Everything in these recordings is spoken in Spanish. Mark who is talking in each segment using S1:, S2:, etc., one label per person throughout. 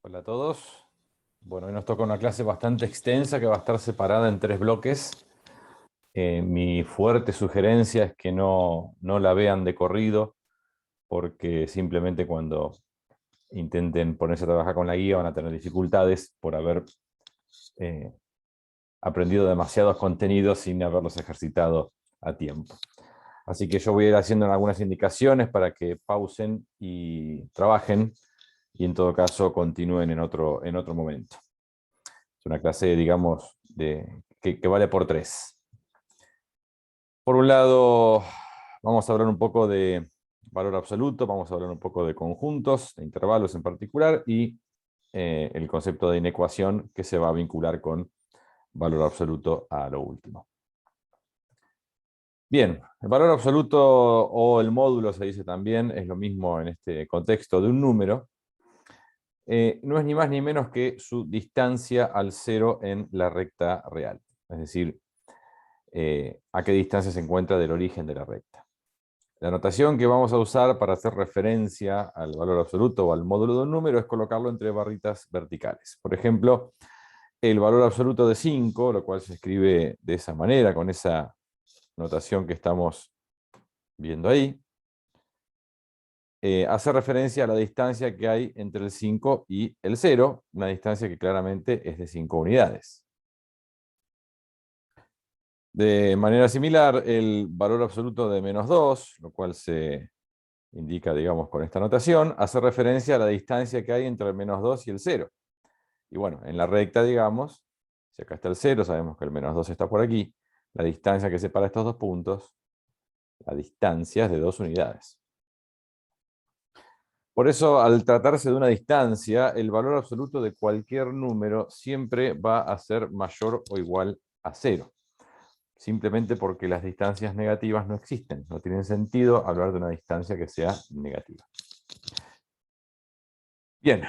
S1: Hola a todos. Bueno, hoy nos toca una clase bastante extensa que va a estar separada en 3 bloques. Mi fuerte sugerencia es que no la vean de corrido, porque simplemente cuando intenten ponerse a trabajar con la guía van a tener dificultades por haber eh, aprendido demasiados contenidos sin haberlos ejercitado a tiempo. Así que yo voy a ir haciendo algunas indicaciones para que pausen y trabajen, y en todo caso continúen en otro momento. Es una clase, digamos, que vale por 3. Por un lado, vamos a hablar un poco de valor absoluto, vamos a hablar un poco de conjuntos, de intervalos en particular, y el concepto de inecuación que se va a vincular con valor absoluto a lo último. Bien, el valor absoluto o el módulo se dice también, es lo mismo en este contexto de un número. No es ni más ni menos que su distancia al cero en la recta real. Es decir, a qué distancia se encuentra del origen de la recta. La notación que vamos a usar para hacer referencia al valor absoluto o al módulo de un número es colocarlo entre barritas verticales. Por ejemplo, el valor absoluto de 5, lo cual se escribe de esa manera, con esa notación que estamos viendo ahí, hace referencia a la distancia que hay entre el 5 y el 0, una distancia que claramente es de 5 unidades. De manera similar, el valor absoluto de -2, lo cual se indica, digamos, con esta notación, hace referencia a la distancia que hay entre el -2 y el 0. Y bueno, en la recta, digamos, si acá está el 0, sabemos que el -2 está por aquí, la distancia que separa estos dos puntos, la distancia es de 2 unidades. Por eso, al tratarse de una distancia, el valor absoluto de cualquier número siempre va a ser mayor o igual a 0. Simplemente porque las distancias negativas no existen. No tiene sentido hablar de una distancia que sea negativa. Bien.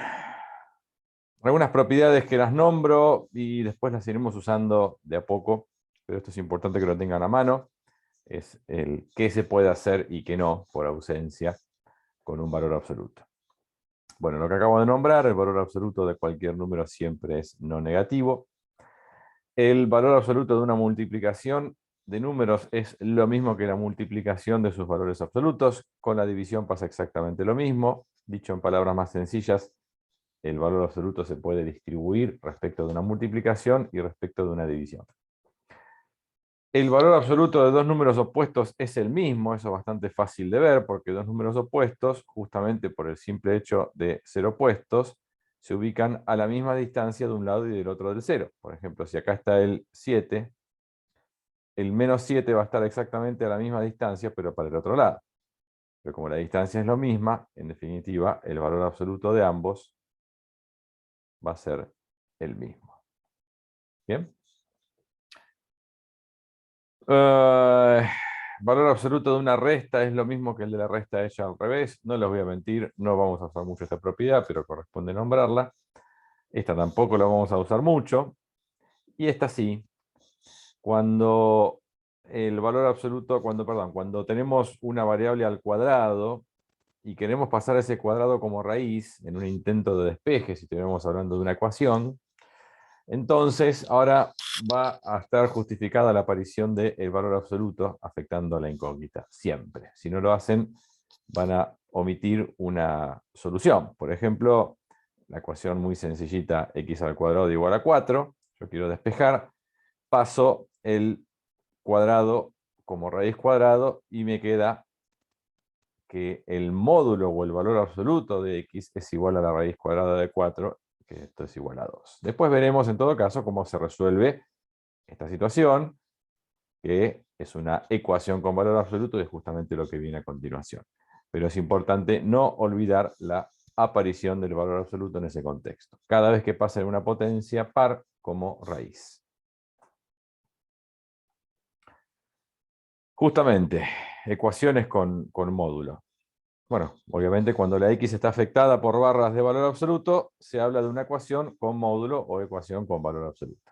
S1: Algunas propiedades que las nombro y después las iremos usando de a poco, pero esto es importante que lo tengan a mano. Es el qué se puede hacer y qué no, por ausencia, con un valor absoluto. Bueno, lo que acabo de nombrar, el valor absoluto de cualquier número siempre es no negativo. El valor absoluto de una multiplicación de números es lo mismo que la multiplicación de sus valores absolutos. Con la división pasa exactamente lo mismo. Dicho en palabras más sencillas, el valor absoluto se puede distribuir respecto de una multiplicación y respecto de una división. El valor absoluto de dos números opuestos es el mismo, eso es bastante fácil de ver, porque dos números opuestos, justamente por el simple hecho de ser opuestos, se ubican a la misma distancia de un lado y del otro del cero. Por ejemplo, si acá está el 7, el -7 va a estar exactamente a la misma distancia, pero para el otro lado. Pero como la distancia es lo misma, en definitiva, el valor absoluto de ambos va a ser el mismo. ¿Bien? Valor absoluto de una resta es lo mismo que el de la resta hecha al revés. No les voy a mentir, no vamos a usar mucho esta propiedad, pero corresponde nombrarla. Esta tampoco la vamos a usar mucho. Y esta sí. Cuando el valor absoluto, cuando tenemos una variable al cuadrado y queremos pasar ese cuadrado como raíz en un intento de despeje, si estuviéramos hablando de una ecuación, entonces ahora va a estar justificada la aparición del valor absoluto afectando a la incógnita, siempre. Si no lo hacen, van a omitir una solución. Por ejemplo, la ecuación muy sencillita, x al cuadrado igual a 4, yo quiero despejar, paso el cuadrado como raíz cuadrado y me queda que el módulo o el valor absoluto de x es igual a la raíz cuadrada de 4, que esto es igual a 2. Después veremos en todo caso cómo se resuelve esta situación, que es una ecuación con valor absoluto y es justamente lo que viene a continuación. Pero es importante no olvidar la aparición del valor absoluto en ese contexto, cada vez que pase una potencia par como raíz. Justamente, ecuaciones con módulo. Bueno, obviamente cuando la x está afectada por barras de valor absoluto, se habla de una ecuación con módulo o ecuación con valor absoluto.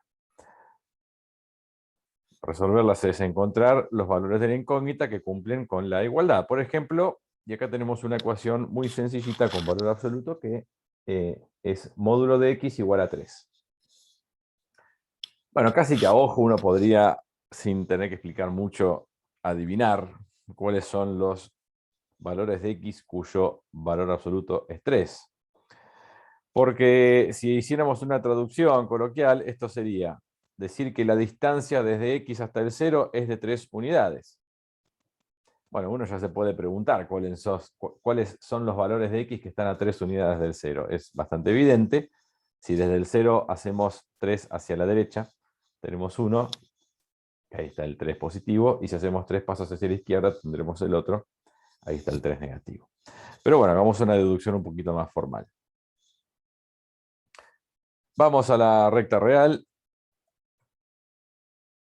S1: Resolverlas es encontrar los valores de la incógnita que cumplen con la igualdad. Por ejemplo, y acá tenemos una ecuación muy sencillita con valor absoluto que es módulo de x igual a 3. Bueno, casi que a ojo uno podría, sin tener que explicar mucho, adivinar cuáles son los valores de x cuyo valor absoluto es 3. Porque si hiciéramos una traducción coloquial, esto sería decir que la distancia desde x hasta el 0 es de 3 unidades. Bueno, uno ya se puede preguntar cuáles son los valores de x que están a 3 unidades del 0. Es bastante evidente. Si desde el 0 hacemos 3 hacia la derecha, tenemos 1, ahí está el 3 positivo, y si hacemos 3 pasos hacia la izquierda, tendremos el otro, ahí está el 3 negativo. Pero bueno, hagamos una deducción un poquito más formal. Vamos a la recta real.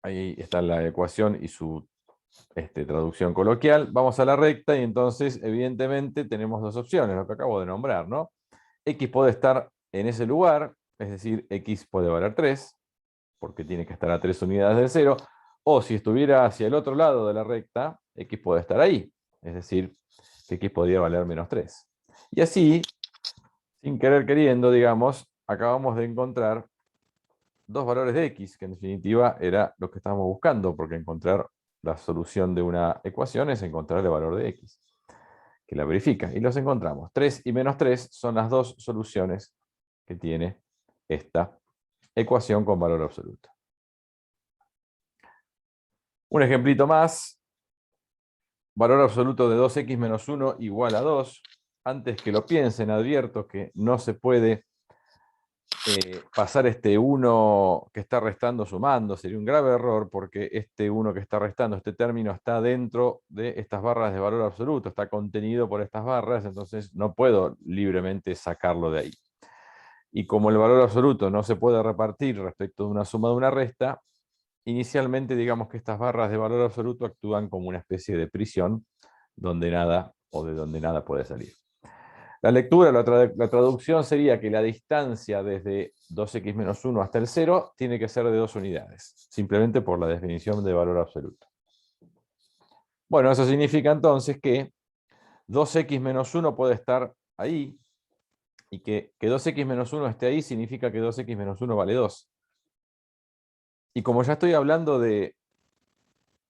S1: Ahí está la ecuación y su traducción coloquial. Vamos a la recta y entonces, evidentemente, tenemos dos opciones, lo que acabo de nombrar, ¿no? X puede estar en ese lugar, es decir, X puede valer 3, porque tiene que estar a 3 unidades del 0, o si estuviera hacia el otro lado de la recta, X puede estar ahí, es decir, que X podría valer menos 3. Y así, sin querer queriendo, digamos, acabamos de encontrar dos valores de X, que en definitiva era lo que estábamos buscando, porque encontrar la solución de una ecuación es encontrar el valor de X, que la verifica. Y los encontramos. 3 y menos 3 son las dos soluciones que tiene esta ecuación con valor absoluto. Un ejemplito más. Valor absoluto de 2x menos 1 igual a 2. Antes que lo piensen, advierto que no se puede pasar este 1 que está restando sumando. Sería un grave error porque este 1 que está restando, este término, está dentro de estas barras de valor absoluto, está contenido por estas barras, entonces no puedo libremente sacarlo de ahí. Y como el valor absoluto no se puede repartir respecto de una suma de una resta, inicialmente digamos que estas barras de valor absoluto actúan como una especie de prisión donde nada o de donde nada puede salir. La lectura, la traducción sería que la distancia desde 2x menos 1 hasta el 0 tiene que ser de 2 unidades, simplemente por la definición de valor absoluto. Bueno, eso significa entonces que 2x menos 1 puede estar ahí, y que 2x menos 1 esté ahí significa que 2x menos 1 vale 2. Y como ya estoy hablando del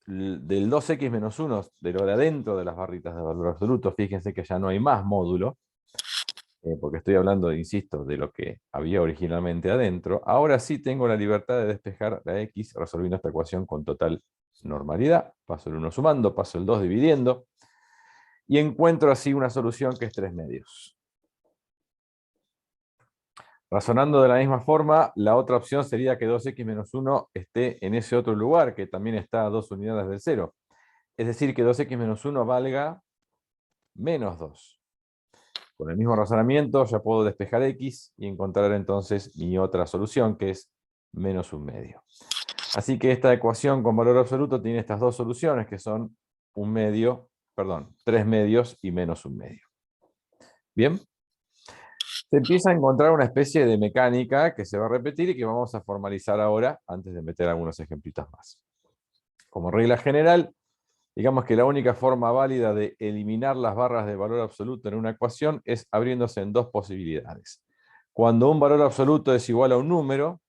S1: 2x menos 1, de lo de adentro de las barritas de valor absoluto, fíjense que ya no hay más módulo, porque estoy hablando, insisto, de lo que había originalmente adentro. Ahora sí tengo la libertad de despejar la x resolviendo esta ecuación con total normalidad. Paso el 1 sumando, paso el 2 dividiendo, y encuentro así una solución que es 3 medios. Razonando de la misma forma, la otra opción sería que 2x menos 1 esté en ese otro lugar, que también está a 2 unidades del 0. Es decir, que 2x menos 1 valga menos 2. Con el mismo razonamiento ya puedo despejar x y encontrar entonces mi otra solución, que es menos 1 medio. Así que esta ecuación con valor absoluto tiene estas dos soluciones, que son 3 medios y menos 1 medio. ¿Bien? Se empieza a encontrar una especie de mecánica que se va a repetir y que vamos a formalizar ahora, antes de meter algunos ejemplitos más. Como regla general, digamos que la única forma válida de eliminar las barras de valor absoluto en una ecuación es abriéndose en dos posibilidades. Cuando un valor absoluto es igual a un número,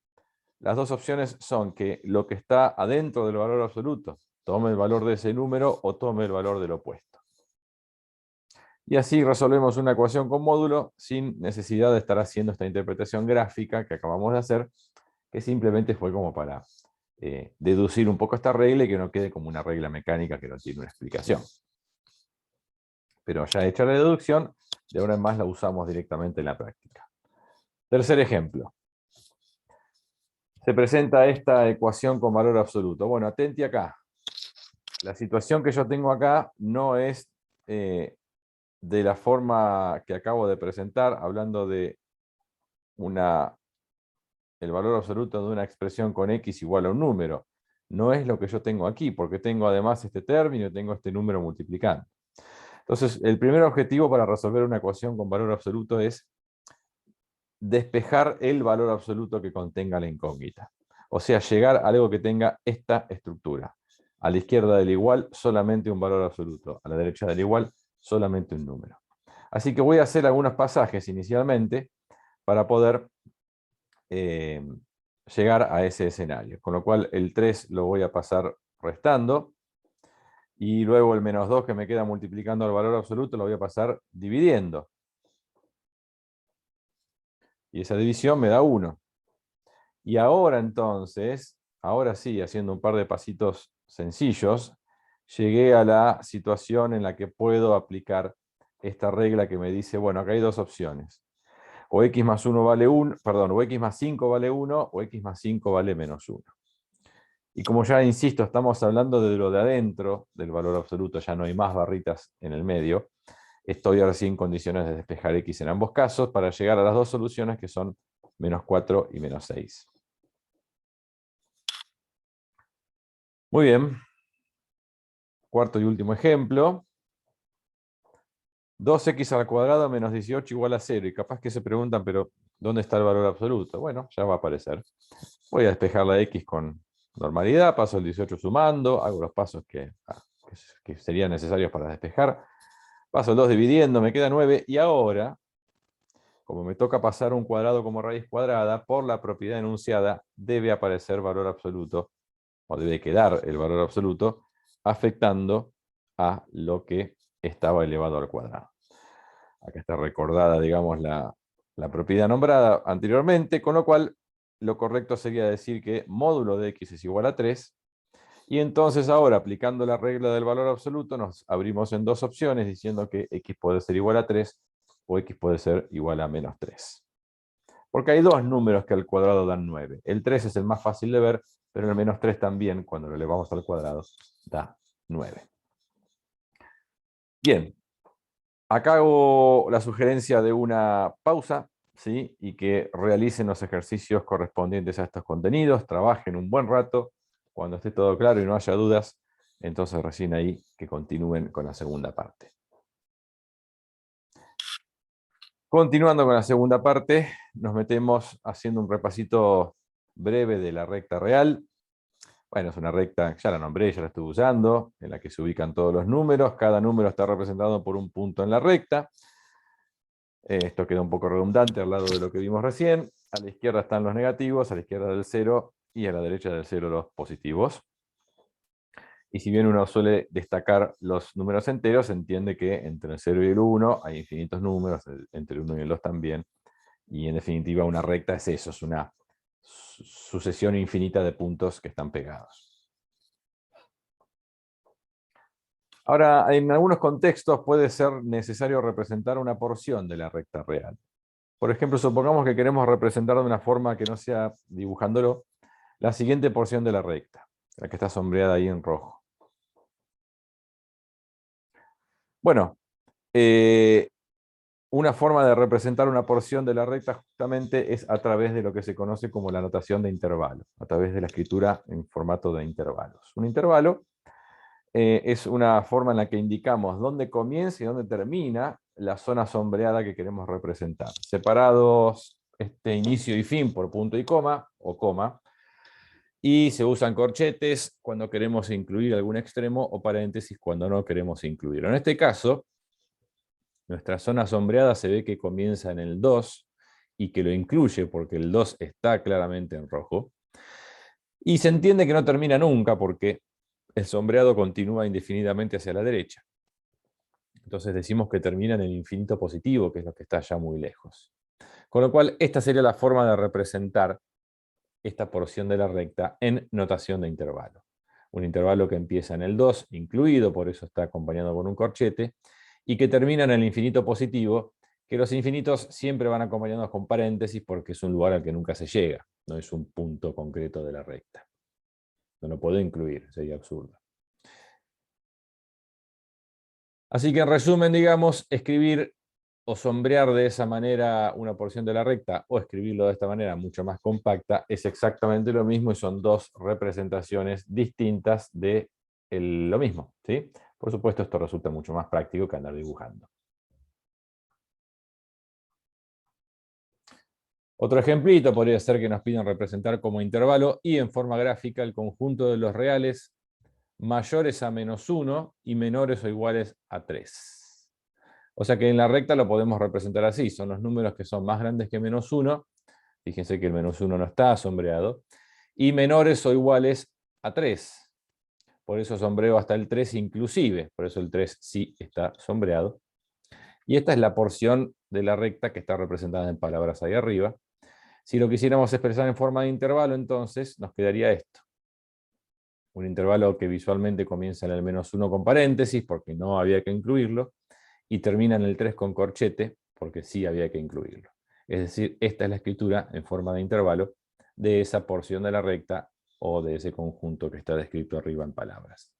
S1: las dos opciones son que lo que está adentro del valor absoluto tome el valor de ese número o tome el valor del opuesto. Y así resolvemos una ecuación con módulo sin necesidad de estar haciendo esta interpretación gráfica que acabamos de hacer, que simplemente fue como para deducir un poco esta regla y que no quede como una regla mecánica que no tiene una explicación. Pero ya hecha la deducción, de ahora en más la usamos directamente en la práctica. Tercer ejemplo. Se presenta esta ecuación con valor absoluto. Bueno, atenti acá. La situación que yo tengo acá no es de la forma que acabo de presentar, hablando de el valor absoluto de una expresión con x igual a un número. No es lo que yo tengo aquí, porque tengo además este término y tengo este número multiplicando. Entonces, el primer objetivo para resolver una ecuación con valor absoluto es despejar el valor absoluto que contenga la incógnita. O sea, llegar a algo que tenga esta estructura. A la izquierda del igual, solamente un valor absoluto. A la derecha del igual, solamente un número. Así que voy a hacer algunos pasajes inicialmente para poder llegar a ese escenario. Con lo cual el 3 lo voy a pasar restando, y luego el menos 2 que me queda multiplicando el valor absoluto lo voy a pasar dividiendo. Y esa división me da 1. Y ahora entonces, ahora sí, haciendo un par de pasitos sencillos, llegué a la situación en la que puedo aplicar esta regla que me dice, bueno, acá hay dos opciones. O x más 1 vale 1, perdón, o x más 5 vale 1, o x más 5 vale menos 1. Y como ya insisto, estamos hablando de lo de adentro del valor absoluto, ya no hay más barritas en el medio. Estoy ahora sí en condiciones de despejar x en ambos casos para llegar a las dos soluciones que son menos 4 y menos 6. Muy bien. Cuarto y último ejemplo. 2x al cuadrado menos 18 igual a 0. Y capaz que se preguntan, pero ¿dónde está el valor absoluto? Bueno, ya va a aparecer. Voy a despejar la x con normalidad, paso el 18 sumando, hago los pasos que serían necesarios para despejar. Paso el 2 dividiendo, me queda 9. Y ahora, como me toca pasar un cuadrado como raíz cuadrada, por la propiedad enunciada, debe aparecer valor absoluto, o debe quedar el valor absoluto, afectando a lo que estaba elevado al cuadrado. Acá está recordada, digamos, la propiedad nombrada anteriormente, con lo cual lo correcto sería decir que módulo de x es igual a 3, y entonces ahora, aplicando la regla del valor absoluto, nos abrimos en dos opciones, diciendo que x puede ser igual a 3, o x puede ser igual a menos 3. Porque hay dos números que al cuadrado dan 9. El 3 es el más fácil de ver, pero el menos 3 también, cuando lo elevamos al cuadrado, da 9. Bien, acá hago la sugerencia de una pausa, ¿sí? Y que realicen los ejercicios correspondientes a estos contenidos, trabajen un buen rato, cuando esté todo claro y no haya dudas, entonces recién ahí que continúen con la segunda parte. Continuando con la segunda parte, nos metemos haciendo un repasito breve de la recta real. Bueno, es una recta, ya la nombré, ya la estuve usando, en la que se ubican todos los números. Cada número está representado por un punto en la recta. Esto queda un poco redundante al lado de lo que vimos recién. A la izquierda están los negativos, a la izquierda del 0 y a la derecha del 0 los positivos. Y si bien uno suele destacar los números enteros, se entiende que entre el 0 y el 1 hay infinitos números, entre el 1 y el 2 también. Y en definitiva una recta es eso, es una sucesión infinita de puntos que están pegados. Ahora, en algunos contextos puede ser necesario representar una porción de la recta real. Por ejemplo, supongamos que queremos representar de una forma que no sea dibujándolo la siguiente porción de la recta, la que está sombreada ahí en rojo. Bueno, una forma de representar una porción de la recta justamente es a través de lo que se conoce como la notación de intervalo, a través de la escritura en formato de intervalos. Un intervalo es una forma en la que indicamos dónde comienza y dónde termina la zona sombreada que queremos representar. Separados inicio y fin por punto y coma, o coma, y se usan corchetes cuando queremos incluir algún extremo o paréntesis cuando no queremos incluirlo. En este caso, nuestra zona sombreada se ve que comienza en el 2 y que lo incluye porque el 2 está claramente en rojo. Y se entiende que no termina nunca porque el sombreado continúa indefinidamente hacia la derecha. Entonces decimos que termina en el infinito positivo, que es lo que está ya muy lejos. Con lo cual, esta sería la forma de representar esta porción de la recta en notación de intervalo. Un intervalo que empieza en el 2, incluido, por eso está acompañado por un corchete, y que termina en el infinito positivo, que los infinitos siempre van acompañados con paréntesis porque es un lugar al que nunca se llega, no es un punto concreto de la recta. No lo puedo incluir, sería absurdo. Así que en resumen, digamos, escribir o sombrear de esa manera una porción de la recta o escribirlo de esta manera mucho más compacta es exactamente lo mismo y son dos representaciones distintas de lo mismo, ¿sí? Por supuesto, esto resulta mucho más práctico que andar dibujando. Otro ejemplito podría ser que nos piden representar como intervalo y en forma gráfica el conjunto de los reales mayores a -1 y menores o iguales a 3. O sea que en la recta lo podemos representar así, son los números que son más grandes que -1, fíjense que el -1 no está sombreado, y menores o iguales a 3. Por eso sombreo hasta el 3 inclusive, por eso el 3 sí está sombreado. Y esta es la porción de la recta que está representada en palabras ahí arriba. Si lo quisiéramos expresar en forma de intervalo, entonces nos quedaría esto. Un intervalo que visualmente comienza en el -1 con paréntesis, porque no había que incluirlo, y termina en el 3 con corchete, porque sí había que incluirlo. Es decir, esta es la escritura en forma de intervalo de esa porción de la recta o de ese conjunto que está descrito arriba en palabras.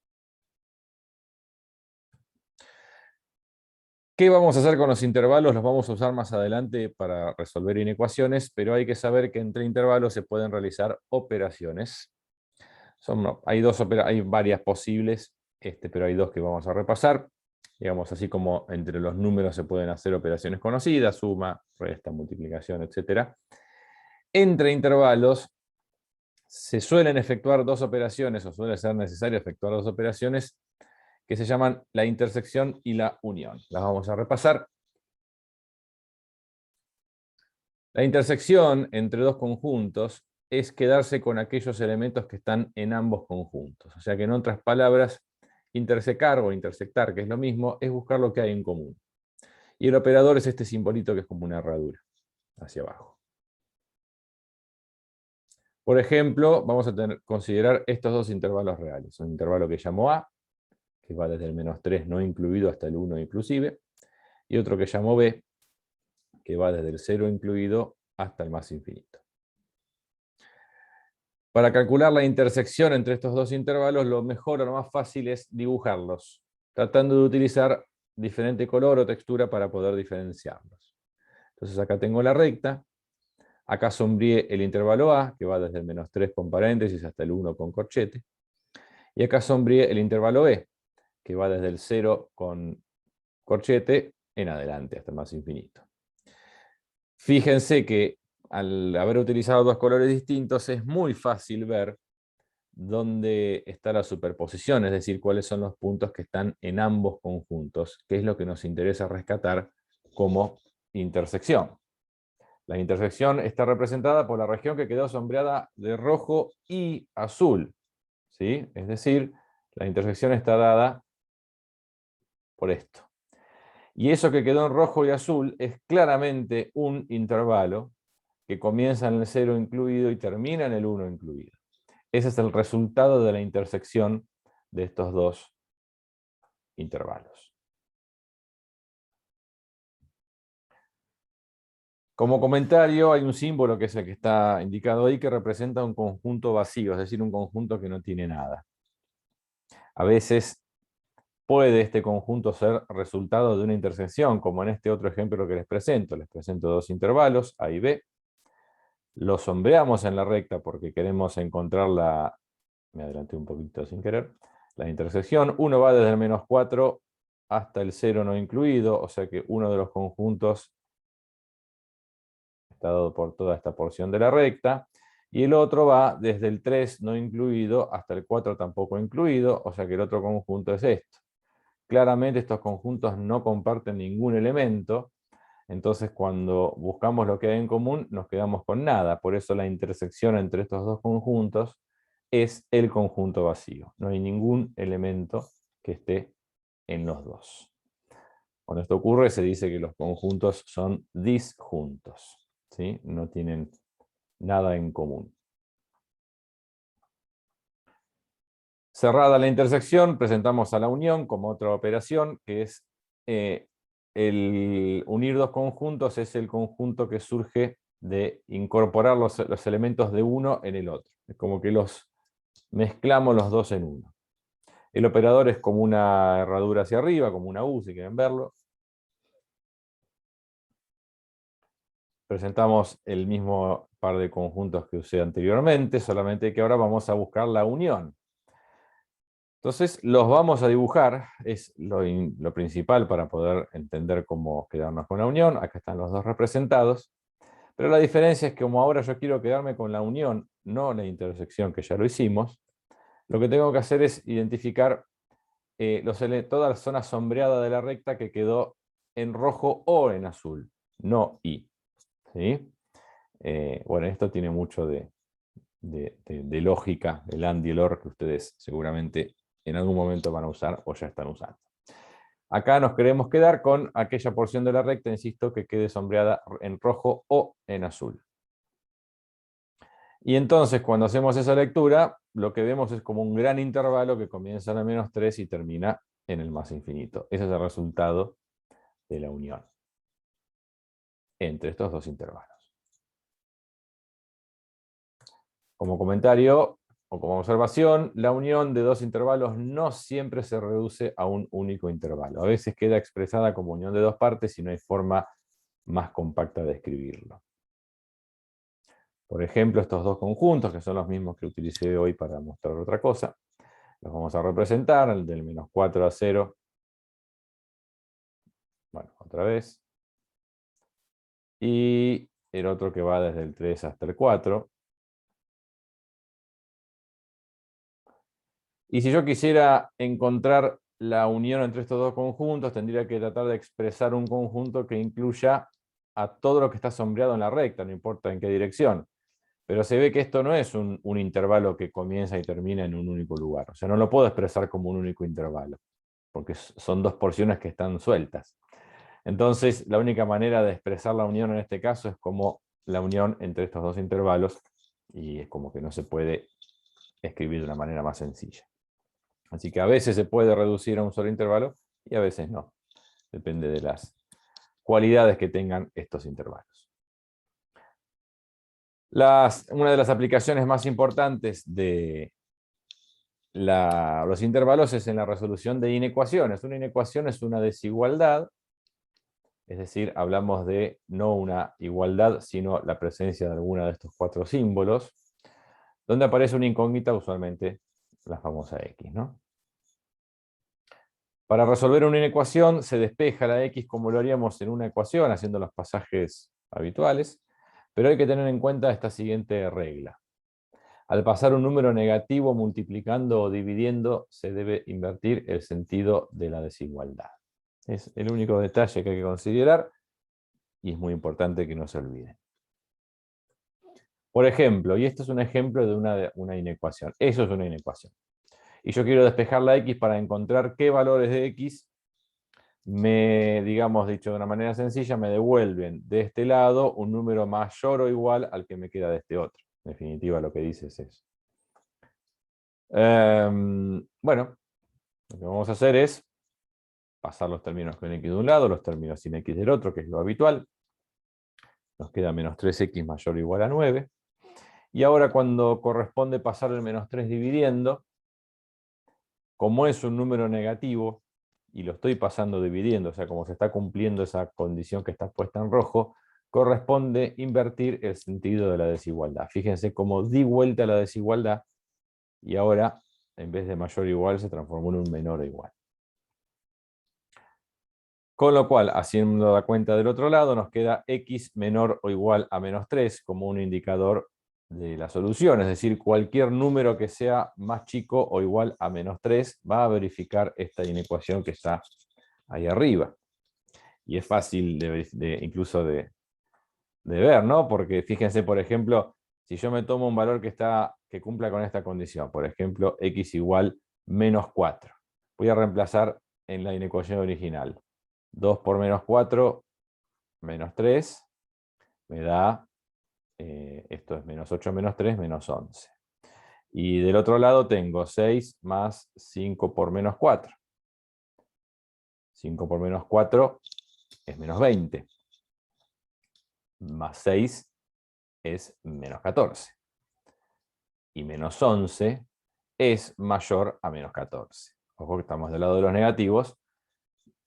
S1: ¿Qué vamos a hacer con los intervalos? Los vamos a usar más adelante para resolver inecuaciones, pero hay que saber que entre intervalos se pueden realizar operaciones. Hay varias posibles, pero hay dos que vamos a repasar. Digamos, así como entre los números se pueden hacer operaciones conocidas, suma, resta, multiplicación, etc. Entre intervalos se suelen efectuar dos operaciones, o suele ser necesario efectuar dos operaciones, que se llaman la intersección y la unión. Las vamos a repasar. La intersección entre dos conjuntos es quedarse con aquellos elementos que están en ambos conjuntos. O sea que en otras palabras, intersecar o intersectar, que es lo mismo, es buscar lo que hay en común. Y el operador es este simbolito que es como una herradura hacia abajo. Por ejemplo, vamos a considerar estos dos intervalos reales. Un intervalo que llamo A, que va desde el -3 no incluido hasta el 1 inclusive, y otro que llamo B, que va desde el 0 incluido hasta el más infinito. Para calcular la intersección entre estos dos intervalos, lo mejor o lo más fácil es dibujarlos, tratando de utilizar diferente color o textura para poder diferenciarlos. Entonces acá tengo la recta, acá sombreé el intervalo A, que va desde el -3 con paréntesis hasta el 1 con corchete, y acá sombreé el intervalo B, que va desde el 0 con corchete en adelante, hasta el más infinito. Fíjense que al haber utilizado dos colores distintos, es muy fácil ver dónde está la superposición, es decir, cuáles son los puntos que están en ambos conjuntos, que es lo que nos interesa rescatar como intersección. La intersección está representada por la región que quedó sombreada de rojo y azul, ¿sí? Es decir, la intersección está dada por esto. Y eso que quedó en rojo y azul es claramente un intervalo que comienza en el 0 incluido y termina en el 1 incluido. Ese es el resultado de la intersección de estos dos intervalos. Como comentario, hay un símbolo que es el que está indicado ahí que representa un conjunto vacío, es decir, un conjunto que no tiene nada. A veces puede este conjunto ser resultado de una intersección, como en este otro ejemplo que les presento. Les presento dos intervalos, A y B. Los sombreamos en la recta porque queremos encontrar me adelanté un poquito sin querer, la intersección. Uno va desde el -4 hasta el 0 no incluido, o sea que uno de los conjuntos está dado por toda esta porción de la recta, y el otro va desde el 3 no incluido hasta el 4 tampoco incluido, o sea que el otro conjunto es esto. Claramente estos conjuntos no comparten ningún elemento, entonces cuando buscamos lo que hay en común nos quedamos con nada, por eso la intersección entre estos dos conjuntos es el conjunto vacío. No hay ningún elemento que esté en los dos. Cuando esto ocurre se dice que los conjuntos son disjuntos, ¿sí? No tienen nada en común. Cerrada la intersección, presentamos a la unión como otra operación, que es el unir dos conjuntos, es el conjunto que surge de incorporar los elementos de uno en el otro. Es como que los mezclamos los dos en uno. El operador es como una herradura hacia arriba, como una U, si quieren verlo. Presentamos el mismo par de conjuntos que usé anteriormente, solamente que ahora vamos a buscar la unión. Entonces los vamos a dibujar, es lo principal para poder entender cómo quedarnos con la unión. Acá están los dos representados, pero la diferencia es que como ahora yo quiero quedarme con la unión, no la intersección que ya lo hicimos, lo que tengo que hacer es identificar toda la zona sombreada de la recta que quedó en rojo o en azul, no y. ¿Sí? Bueno, esto tiene mucho de lógica, el and y el or, que ustedes seguramente en algún momento van a usar o ya están usando. Acá nos queremos quedar con aquella porción de la recta, insisto, que quede sombreada en rojo o en azul. Y entonces, cuando hacemos esa lectura, lo que vemos es como un gran intervalo que comienza en la -3 y termina en el más infinito. Ese es el resultado de la unión entre estos dos intervalos. Como comentario o como observación, la unión de dos intervalos no siempre se reduce a un único intervalo. A veces queda expresada como unión de dos partes y no hay forma más compacta de escribirlo. Por ejemplo, estos dos conjuntos, que son los mismos que utilicé hoy para mostrar otra cosa, los vamos a representar, el del -4 a 0. Bueno, otra vez. Y el otro que va desde el 3 hasta el 4. Y si yo quisiera encontrar la unión entre estos dos conjuntos, tendría que tratar de expresar un conjunto que incluya a todo lo que está sombreado en la recta, no importa en qué dirección. Pero se ve que esto no es un intervalo que comienza y termina en un único lugar. O sea, no lo puedo expresar como un único intervalo, porque son dos porciones que están sueltas. Entonces, la única manera de expresar la unión en este caso es como la unión entre estos dos intervalos, y es como que no se puede escribir de una manera más sencilla. Así que a veces se puede reducir a un solo intervalo y a veces no. Depende de las cualidades que tengan estos intervalos. Una de las aplicaciones más importantes de los intervalos es en la resolución de inecuaciones. Una inecuación es una desigualdad, es decir, hablamos de no una igualdad, sino la presencia de alguna de estos cuatro símbolos, donde aparece una incógnita, usualmente la famosa X, ¿no? Para resolver una inecuación se despeja la X como lo haríamos en una ecuación, haciendo los pasajes habituales, pero hay que tener en cuenta esta siguiente regla. Al pasar un número negativo multiplicando o dividiendo, se debe invertir el sentido de la desigualdad. Es el único detalle que hay que considerar y es muy importante que no se olvide. Por ejemplo, y esto es un ejemplo de una inecuación. Eso es una inecuación. Y yo quiero despejar la X para encontrar qué valores de X digamos, dicho de una manera sencilla, me devuelven de este lado un número mayor o igual al que me queda de este otro. En definitiva, lo que dice es eso. Bueno, lo que vamos a hacer es pasar los términos con X de un lado, los términos sin X del otro, que es lo habitual. Nos queda -3X mayor o igual a 9. Y ahora cuando corresponde pasar el -3 dividiendo, como es un número negativo, y lo estoy pasando dividiendo, o sea, como se está cumpliendo esa condición que está puesta en rojo, corresponde invertir el sentido de la desigualdad. Fíjense cómo di vuelta a la desigualdad, y ahora, en vez de mayor o igual, se transformó en un menor o igual. Con lo cual, haciendo la cuenta del otro lado, nos queda X menor o igual a -3 como un indicador de la solución, es decir, cualquier número que sea más chico o igual a -3 va a verificar esta inecuación que está ahí arriba. Y es fácil incluso de ver, ¿no? Porque fíjense, por ejemplo, si yo me tomo un valor que cumpla con esta condición, por ejemplo, X igual -4, voy a reemplazar en la inecuación original. 2 por -4, -3, me da, esto es -8 menos 3, -11. Y del otro lado tengo 6 más 5 por -4. 5 por -4 es -20. Más 6 es -14. Y -11 es mayor a -14. Ojo que estamos del lado de los negativos,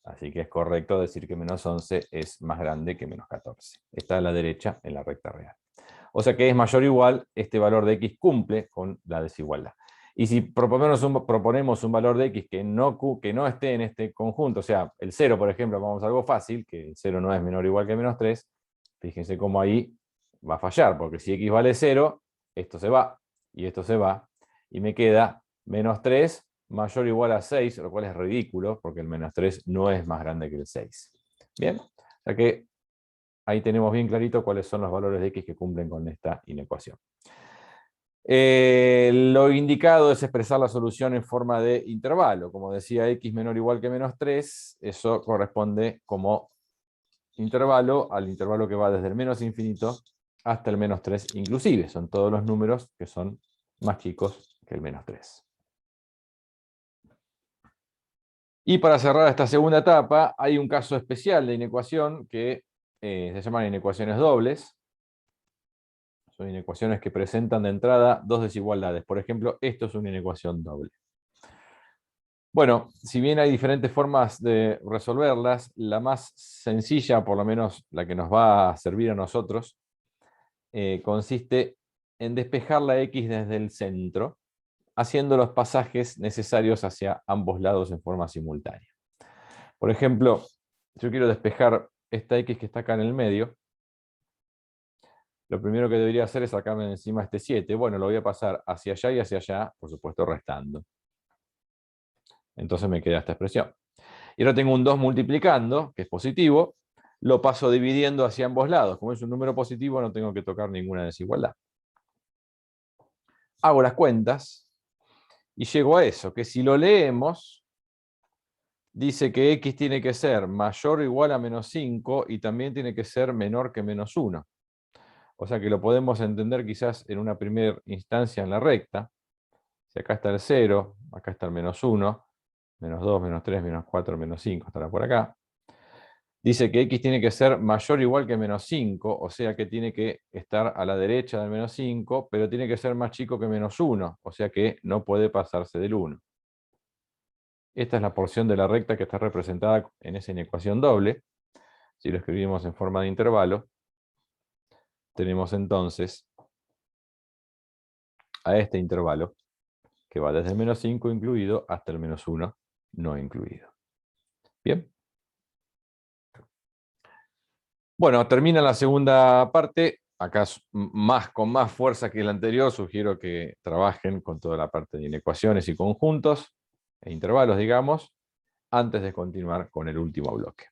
S1: así que es correcto decir que -11 es más grande que -14. Está a la derecha en la recta real. O sea que es mayor o igual, este valor de X cumple con la desigualdad. Y si proponemos un valor de X que no esté en este conjunto, o sea, el 0, por ejemplo, vamos a algo fácil, que el 0 no es menor o igual que -3, fíjense cómo ahí va a fallar, porque si X vale 0, esto se va, y esto se va, y me queda -3 mayor o igual a 6, lo cual es ridículo, porque el -3 no es más grande que el 6. Bien, o sea que ahí tenemos bien clarito cuáles son los valores de x que cumplen con esta inecuación. Lo indicado es expresar la solución en forma de intervalo. Como decía, x menor o igual que menos 3, eso corresponde como intervalo al intervalo que va desde el menos infinito hasta el menos 3 inclusive. Son todos los números que son más chicos que el menos 3. Y para cerrar esta segunda etapa, hay un caso especial de inecuación que se llaman inecuaciones dobles. Son inecuaciones que presentan de entrada dos desigualdades. Por ejemplo, esto es una inecuación doble. Bueno, si bien hay diferentes formas de resolverlas, la más sencilla, por lo menos la que nos va a servir a nosotros, consiste en despejar la x desde el centro, haciendo los pasajes necesarios hacia ambos lados en forma simultánea. Por ejemplo, yo quiero despejar esta x que está acá en el medio. Lo primero que debería hacer es sacarme de encima este 7. Bueno, lo voy a pasar hacia allá y hacia allá, por supuesto restando. Entonces me queda esta expresión. Y ahora tengo un 2 multiplicando, que es positivo. Lo paso dividiendo hacia ambos lados. Como es un número positivo, no tengo que tocar ninguna desigualdad. Hago las cuentas y llego a eso, que si lo leemos, dice que x tiene que ser mayor o igual a menos 5 y también tiene que ser menor que menos 1. O sea que lo podemos entender quizás en una primera instancia en la recta. Si acá está el 0, acá está el menos 1, menos 2, menos 3, menos 4, menos 5, estará por acá. Dice que x tiene que ser mayor o igual que menos 5, o sea que tiene que estar a la derecha del menos 5, pero tiene que ser más chico que menos 1, o sea que no puede pasarse del 1. Esta es la porción de la recta que está representada en esa inecuación doble. Si lo escribimos en forma de intervalo, tenemos entonces a este intervalo que va desde el menos 5 incluido hasta el menos 1 no incluido. ¿Bien? Bueno, termina la segunda parte. Acá con más fuerza que la anterior, sugiero que trabajen con toda la parte de inecuaciones y conjuntos, e intervalos, digamos, antes de continuar con el último bloque.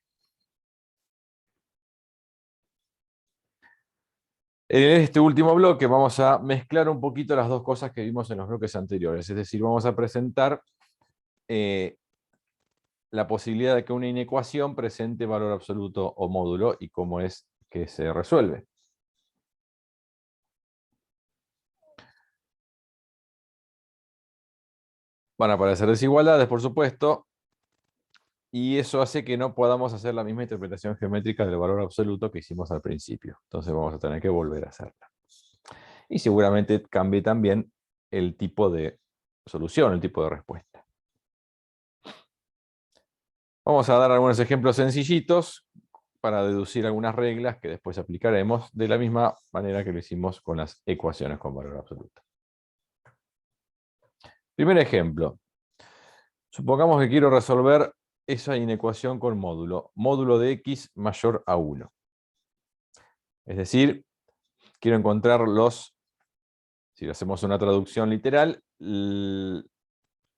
S1: En este último bloque vamos a mezclar un poquito las dos cosas que vimos en los bloques anteriores, es decir, vamos a presentar la posibilidad de que una inecuación presente valor absoluto o módulo y cómo es que se resuelve. Van a aparecer desigualdades, por supuesto, y eso hace que no podamos hacer la misma interpretación geométrica del valor absoluto que hicimos al principio. Entonces vamos a tener que volver a hacerla. Y seguramente cambie también el tipo de solución, el tipo de respuesta. Vamos a dar algunos ejemplos sencillitos para deducir algunas reglas que después aplicaremos de la misma manera que lo hicimos con las ecuaciones con valor absoluto. Primer ejemplo. Supongamos que quiero resolver esa inecuación con módulo. Módulo de x mayor a 1. Es decir, quiero encontrar si hacemos una traducción literal,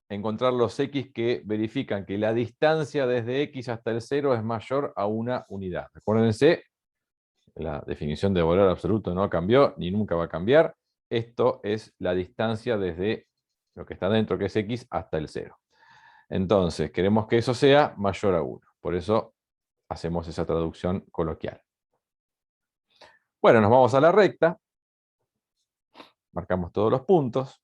S1: encontrar los x que verifican que la distancia desde x hasta el 0 es mayor a una unidad. Acuérdense, la definición de valor absoluto no cambió, ni nunca va a cambiar. Esto es la distancia desde lo que está dentro, que es x, hasta el 0. Entonces, queremos que eso sea mayor a 1. Por eso hacemos esa traducción coloquial. Bueno, nos vamos a la recta. Marcamos todos los puntos.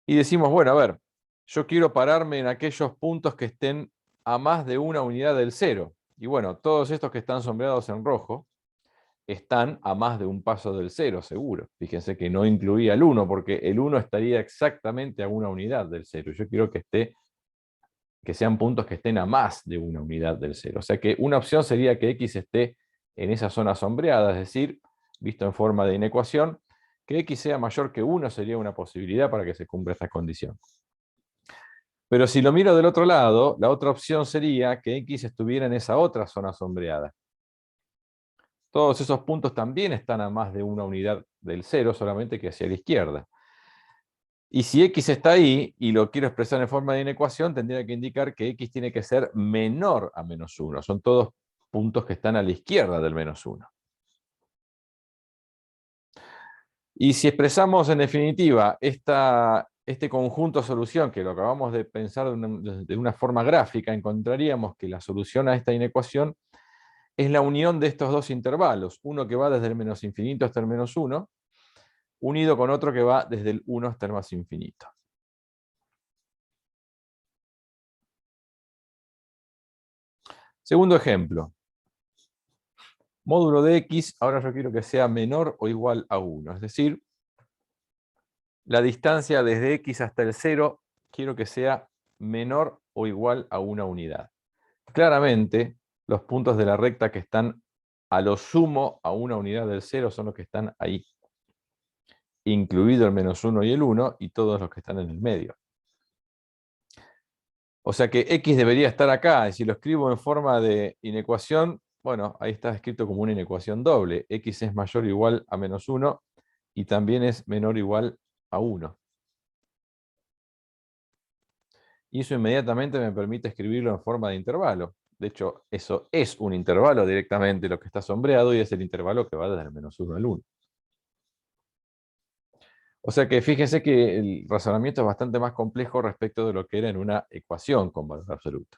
S1: Y decimos, bueno, a ver, yo quiero pararme en aquellos puntos que estén a más de una unidad del 0. Y bueno, todos estos que están sombreados en rojo están a más de un paso del 0, seguro. Fíjense que no incluía el 1, porque el 1 estaría exactamente a una unidad del 0. Yo quiero que sean puntos que estén a más de una unidad del 0. O sea que una opción sería que x esté en esa zona sombreada, es decir, visto en forma de inecuación, que x sea mayor que 1 sería una posibilidad para que se cumpla esta condición. Pero si lo miro del otro lado, la otra opción sería que x estuviera en esa otra zona sombreada. Todos esos puntos también están a más de una unidad del 0, solamente que hacia la izquierda. Y si x está ahí y lo quiero expresar en forma de inecuación, tendría que indicar que x tiene que ser menor a menos 1. Son todos puntos que están a la izquierda del menos 1. Y si expresamos en definitiva este conjunto de solución, que lo acabamos de pensar de una forma gráfica, encontraríamos que la solución a esta inecuación es la unión de estos dos intervalos, uno que va desde el menos infinito hasta el menos 1, unido con otro que va desde el 1 hasta el más infinito. Segundo ejemplo. Módulo de x, ahora yo quiero que sea menor o igual a 1. Es decir, la distancia desde x hasta el 0 quiero que sea menor o igual a una unidad. Claramente, los puntos de la recta que están a lo sumo a una unidad del 0 son los que están ahí, incluido el menos 1 y el 1, y todos los que están en el medio. O sea que x debería estar acá, y si lo escribo en forma de inecuación, bueno, ahí está escrito como una inecuación doble. X es mayor o igual a menos 1, y también es menor o igual a 1. Y eso inmediatamente me permite escribirlo en forma de intervalo. De hecho, eso es un intervalo directamente lo que está sombreado, y es el intervalo que va desde el menos 1 al 1. O sea que fíjense que el razonamiento es bastante más complejo respecto de lo que era en una ecuación con valor absoluto.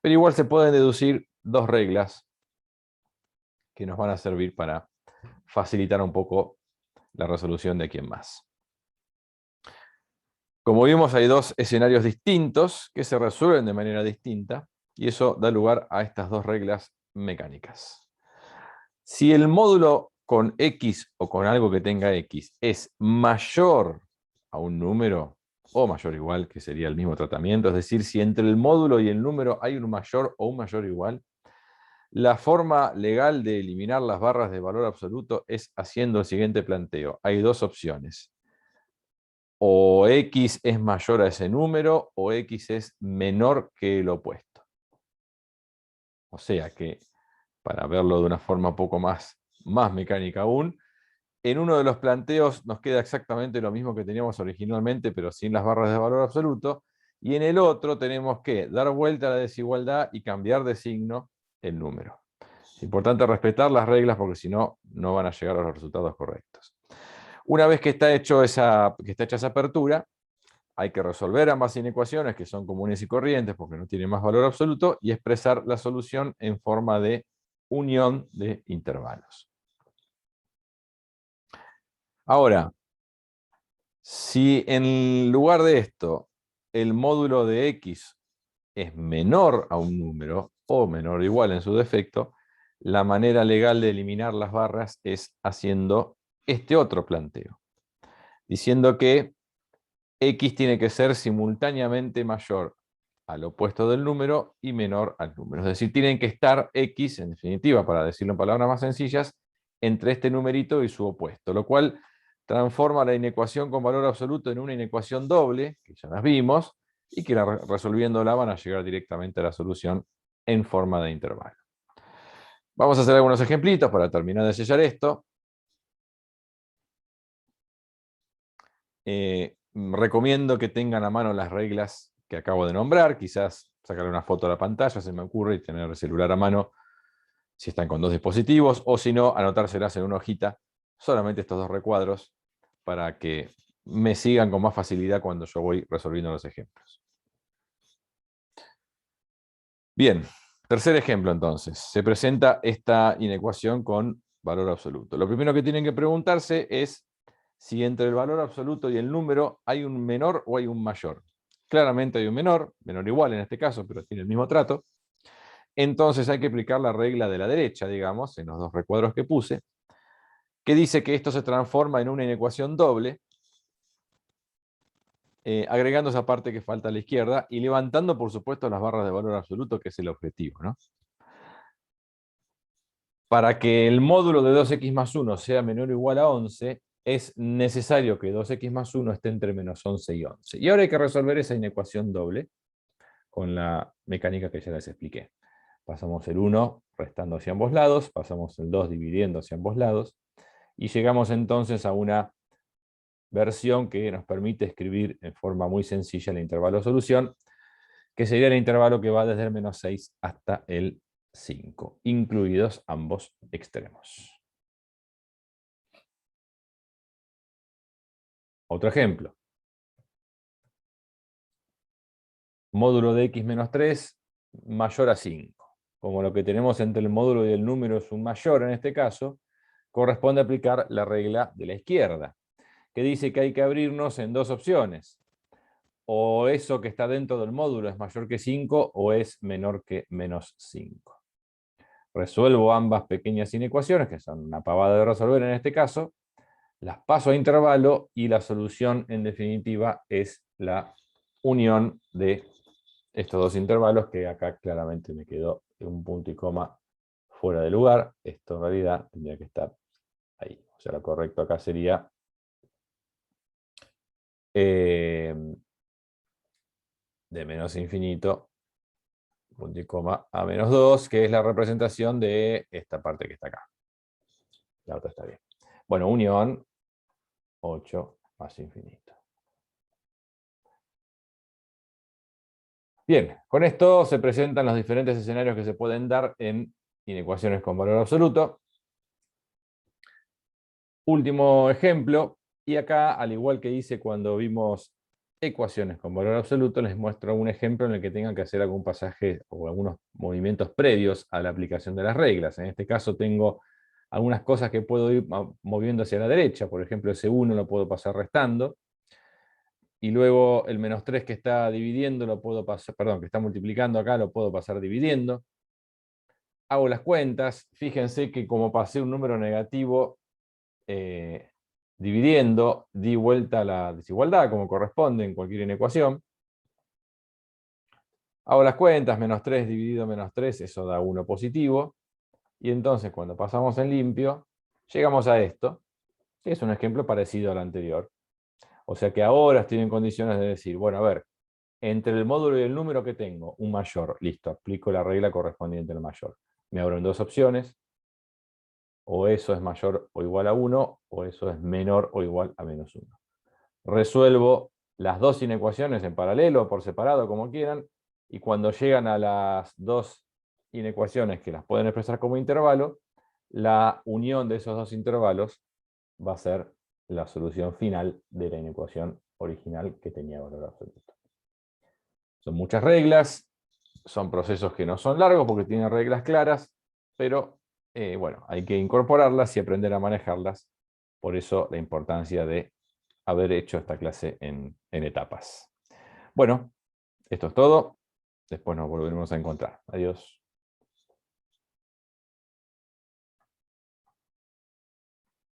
S1: Pero igual se pueden deducir dos reglas que nos van a servir para facilitar un poco la resolución de aquí en más. Como vimos, hay dos escenarios distintos que se resuelven de manera distinta, y eso da lugar a estas dos reglas mecánicas. Si el módulo con x o con algo que tenga x es mayor a un número, o mayor o igual, que sería el mismo tratamiento, es decir, si entre el módulo y el número hay un mayor o un mayor o igual, la forma legal de eliminar las barras de valor absoluto es haciendo el siguiente planteo. Hay dos opciones. O x es mayor a ese número, o x es menor que el opuesto. O sea que, para verlo de una forma un poco más mecánica aún, en uno de los planteos nos queda exactamente lo mismo que teníamos originalmente, pero sin las barras de valor absoluto, y en el otro tenemos que dar vuelta a la desigualdad y cambiar de signo el número. Es importante respetar las reglas porque si no, no van a llegar a los resultados correctos. Una vez que está hecha esa apertura, hay que resolver ambas inecuaciones que son comunes y corrientes porque no tienen más valor absoluto, y expresar la solución en forma de unión de intervalos. Ahora, si en lugar de esto el módulo de x es menor a un número, o menor o igual en su defecto, la manera legal de eliminar las barras es haciendo este otro planteo, diciendo que x tiene que ser simultáneamente mayor al opuesto del número y menor al número. Es decir, tienen que estar x, en definitiva, para decirlo en palabras más sencillas, entre este numerito y su opuesto, lo cual transforma la inecuación con valor absoluto en una inecuación doble, que ya las vimos, y que resolviéndola van a llegar directamente a la solución en forma de intervalo. Vamos a hacer algunos ejemplitos para terminar de sellar esto. Recomiendo que tengan a mano las reglas que acabo de nombrar, quizás sacarle una foto a la pantalla, se me ocurre, y tener el celular a mano si están con dos dispositivos, o si no, anotárselas en una hojita, solamente estos dos recuadros, para que me sigan con más facilidad cuando yo voy resolviendo los ejemplos. Bien, tercer ejemplo entonces. Se presenta esta inecuación con valor absoluto. Lo primero que tienen que preguntarse es si entre el valor absoluto y el número hay un menor o hay un mayor. Claramente hay un menor igual en este caso, pero tiene el mismo trato. Entonces hay que aplicar la regla de la derecha, digamos, en los dos recuadros que puse, que dice que esto se transforma en una inecuación doble, agregando esa parte que falta a la izquierda y levantando, por supuesto, las barras de valor absoluto, que es el objetivo, ¿no? Para que el módulo de 2x más 1 sea menor o igual a 11, es necesario que 2x más 1 esté entre menos 11 y 11. Y ahora hay que resolver esa inecuación doble con la mecánica que ya les expliqué. Pasamos el 1 restando hacia ambos lados, pasamos el 2 dividiendo hacia ambos lados, y llegamos entonces a una versión que nos permite escribir en forma muy sencilla el intervalo de solución, que sería el intervalo que va desde el menos 6 hasta el 5, incluidos ambos extremos. Otro ejemplo. Módulo de x menos 3 mayor a 5. Como lo que tenemos entre el módulo y el número es un mayor en este caso, corresponde aplicar la regla de la izquierda, que dice que hay que abrirnos en dos opciones. O eso que está dentro del módulo es mayor que 5 o es menor que menos 5. Resuelvo ambas pequeñas inecuaciones, que son una pavada de resolver en este caso, las paso a intervalo y la solución en definitiva es la unión de estos dos intervalos, que acá claramente me quedó un punto y coma fuera de lugar. Esto en realidad tendría que estar ahí. O sea, lo correcto acá sería de menos infinito, punto y coma, a menos 2, que es la representación de esta parte que está acá. La otra está bien. Bueno, unión 8 más infinito. Bien, con esto se presentan los diferentes escenarios que se pueden dar en inecuaciones con valor absoluto. Último ejemplo, y acá, al igual que hice cuando vimos ecuaciones con valor absoluto, les muestro un ejemplo en el que tengan que hacer algún pasaje o algunos movimientos previos a la aplicación de las reglas. En este caso tengo algunas cosas que puedo ir moviendo hacia la derecha. Por ejemplo, ese 1 lo puedo pasar restando. Y luego el menos 3 que está dividiendo lo puedo pasar, perdón, que está multiplicando acá lo puedo pasar dividiendo. Hago las cuentas. Fíjense que como pasé un número negativo dividiendo, di vuelta a la desigualdad como corresponde en cualquier inecuación. Hago las cuentas, menos 3 dividido menos 3, eso da 1 positivo. Y entonces cuando pasamos en limpio, llegamos a esto, que es un ejemplo parecido al anterior. O sea que ahora estoy en condiciones de decir, bueno, a ver, entre el módulo y el número que tengo, un mayor, listo, aplico la regla correspondiente al mayor. Me abro en dos opciones, o eso es mayor o igual a 1, o eso es menor o igual a menos 1. Resuelvo las dos inecuaciones en paralelo o por separado, como quieran, y cuando llegan a las dos inecuaciones que las pueden expresar como intervalo, la unión de esos dos intervalos va a ser la solución final de la inecuación original que tenía valor absoluto. Son muchas reglas, son procesos que no son largos porque tienen reglas claras, pero bueno, hay que incorporarlas y aprender a manejarlas. Por eso la importancia de haber hecho esta clase en etapas. Bueno, esto es todo. Después nos volveremos a encontrar. Adiós.